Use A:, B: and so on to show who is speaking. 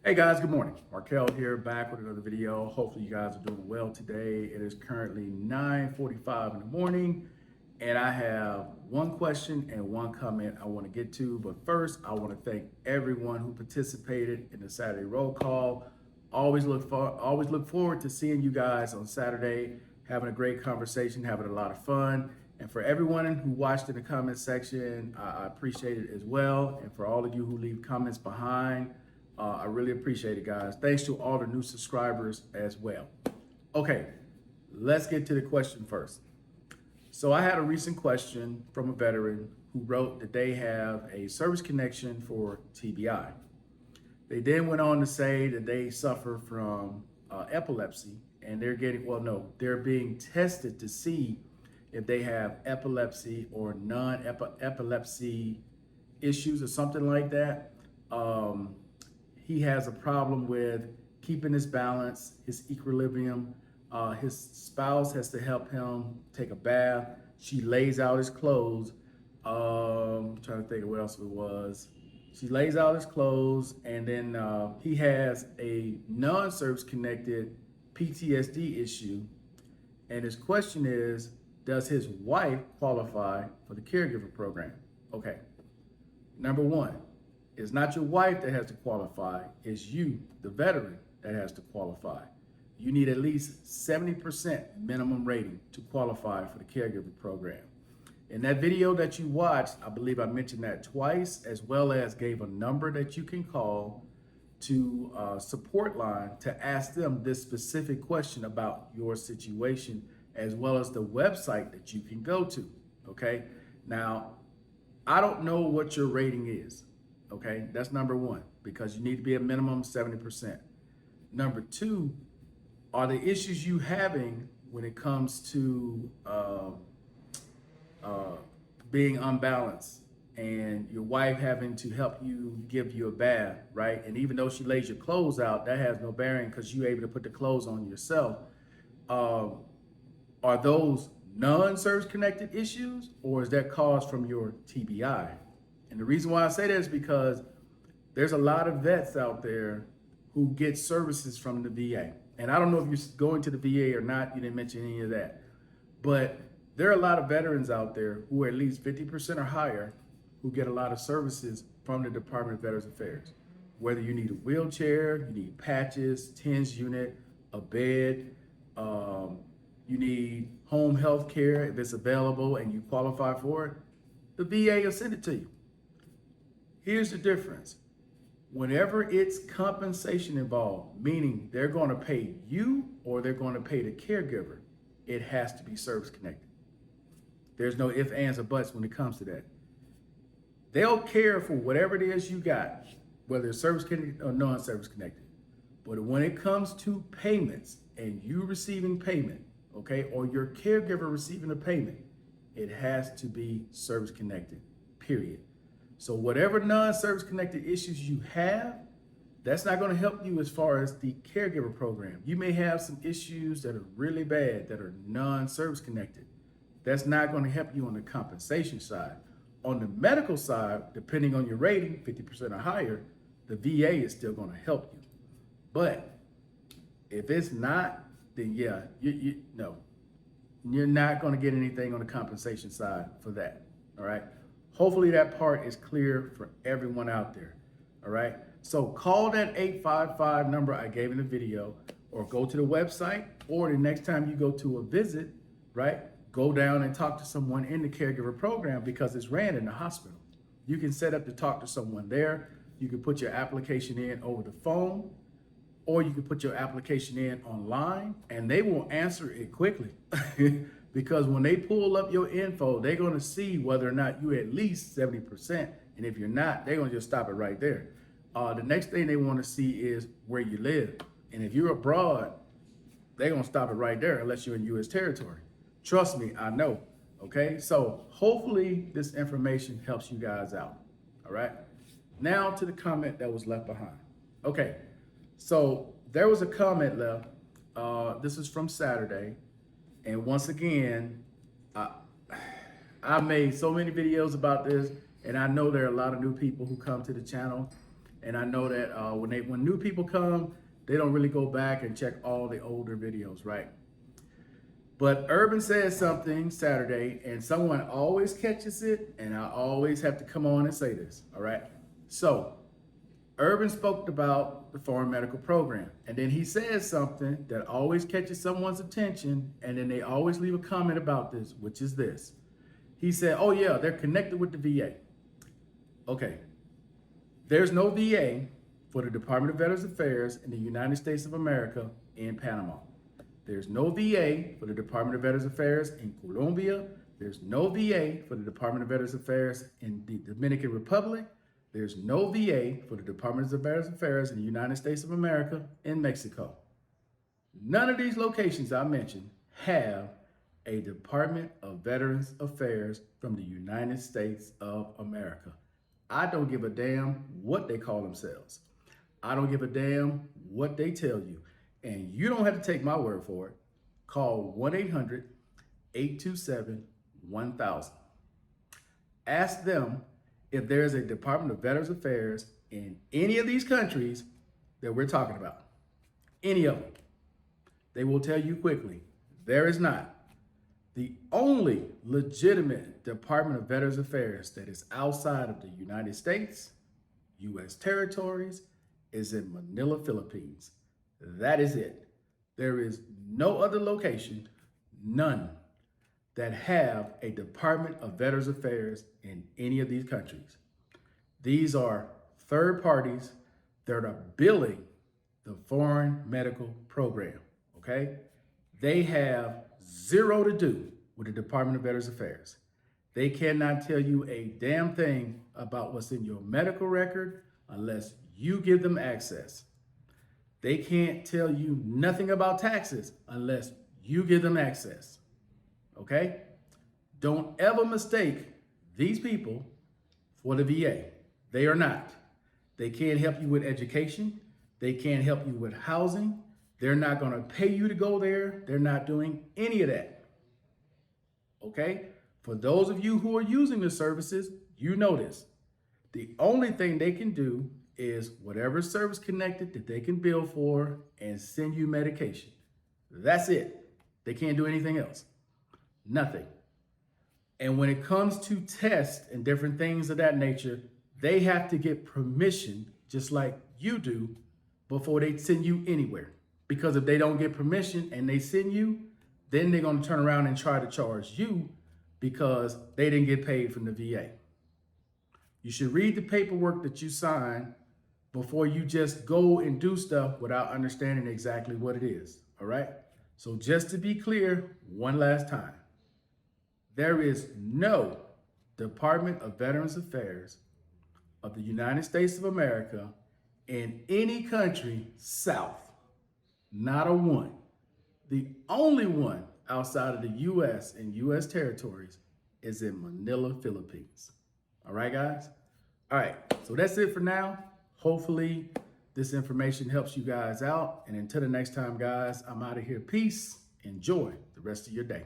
A: Hey guys, good morning. Markel here, back with another video. Hopefully you guys are doing well today. It is currently 9:45 in the morning, and I have one question and one comment I want to get to. But first, I want to thank everyone who participated in the Saturday roll call. Always look forward to seeing you guys on Saturday, having a great conversation, having a lot of fun. And for everyone who watched in the comment section, I appreciate it as well. And for all of you who leave comments behind, I really appreciate it, guys. Thanks to all the new subscribers as well. Okay, let's get to the question first. So I had a recent question from a veteran who wrote that they have a service connection for TBI. They then went on to say that they suffer from epilepsy, and they're being tested to see if they have epilepsy or non-epilepsy issues or something like that. He has a problem with keeping his balance, his equilibrium. His spouse has to help him take a bath. She lays out his clothes. I'm trying to think of what else it was. She lays out his clothes, and then he has a non-service connected PTSD issue. And his question is, does his wife qualify for the caregiver program? Okay, number one, it's not your wife that has to qualify, it's you, the veteran, that has to qualify. You need at least 70% minimum rating to qualify for the caregiver program. In that video that you watched, I believe I mentioned that twice, as well as gave a number that you can call to support line to ask them this specific question about your situation, as well as the website that you can go to, okay? Now, I don't know what your rating is. Okay, that's number one, because you need to be a minimum 70%. Number two, are the issues you having when it comes to being unbalanced and your wife having to help you give you a bath, right? And even though she lays your clothes out, that has no bearing because you're able to put the clothes on yourself. Are those non-service connected issues, or is that caused from your TBI? And the reason why I say that is because there's a lot of vets out there who get services from the VA. And I don't know if you're going to the VA or not, you didn't mention any of that. But there are a lot of veterans out there who are at least 50% or higher who get a lot of services from the Department of Veterans Affairs. Whether you need a wheelchair, you need patches, TENS unit, a bed, you need home health care if it's available and you qualify for it, the VA will send it to you. Here's the difference. Whenever it's compensation involved, meaning they're going to pay you or they're going to pay the caregiver, it has to be service connected. There's no ifs, ands, or buts when it comes to that. They'll care for whatever it is you got, whether it's service connected or non-service connected. But when it comes to payments and you receiving payment, okay, or your caregiver receiving a payment, it has to be service connected, period. So whatever non-service connected issues you have, that's not going to help you as far as the caregiver program. You may have some issues that are really bad that are non-service connected. That's not going to help you on the compensation side. On the medical side, depending on your rating, 50% or higher, the VA is still going to help you. But if it's not, then yeah, no, you're not going to get anything on the compensation side for that. All right. Hopefully that part is clear for everyone out there, all right? So call that 855 number I gave in the video, or go to the website, or the next time you go to a visit, right, go down and talk to someone in the caregiver program because it's ran in the hospital. You can set up to talk to someone there. You can put your application in over the phone, or you can put your application in online, and they will answer it quickly. Because when they pull up your info, they're going to see whether or not you're at least 70%. And if you're not, they're going to just stop it right there. The next thing they want to see is where you live. And if you're abroad, they're going to stop it right there unless you're in U.S. territory. Trust me, I know. Okay, so hopefully this information helps you guys out. All right, now to the comment that was left behind. Okay, so there was a comment left. This is from Saturday. And once again, I made so many videos about this, and I know there are a lot of new people who come to the channel. And I know that when new people come, they don't really go back and check all the older videos, right? But Urban said something Saturday, and someone always catches it, and I always have to come on and say this, all right? So, Urban spoke about the foreign medical program, and then he says something that always catches someone's attention, and then they always leave a comment about this, which is this. He said, oh yeah, they're connected with the VA. Okay, there's no VA for the Department of Veterans Affairs in the United States of America in Panama. There's no VA for the Department of Veterans Affairs in Colombia. There's no VA for the Department of Veterans Affairs in the Dominican Republic. There's no VA for the Department of Veterans Affairs in the United States of America in Mexico. None of these locations I mentioned have a Department of Veterans Affairs from the United States of America. I don't give a damn what they call themselves. I don't give a damn what they tell you. And you don't have to take my word for it. Call 1-800-827-1000. Ask them if there's a Department of Veterans Affairs in any of these countries that we're talking about. Any of them. They will tell you quickly, there is not. The only legitimate Department of Veterans Affairs that is outside of the United States, U.S. territories, is in Manila, Philippines. That is it. There is no other location, none, that have a Department of Veterans Affairs in any of these countries. These are third parties that are billing the foreign medical program, okay? They have zero to do with the Department of Veterans Affairs. They cannot tell you a damn thing about what's in your medical record unless you give them access. They can't tell you nothing about taxes unless you give them access, okay? Don't ever mistake these people for the VA. They are not. They can't help you with education. They can't help you with housing. They're not gonna pay you to go there. They're not doing any of that, okay? For those of you who are using the services, you know this. The only thing they can do is whatever service connected that they can bill for and send you medication. That's it. They can't do anything else. Nothing. And when it comes to tests and different things of that nature, they have to get permission, just like you do, before they send you anywhere. Because if they don't get permission and they send you, then they're going to turn around and try to charge you because they didn't get paid from the VA. You should read the paperwork that you sign before you just go and do stuff without understanding exactly what it is, all right? So just to be clear, one last time, there is no Department of Veterans Affairs of the United States of America in any country south, not a one. The only one outside of the U.S. and U.S. territories is in Manila, Philippines. All right, guys? All right, so that's it for now. Hopefully this information helps you guys out. And until the next time, guys, I'm out of here. Peace. Enjoy the rest of your day.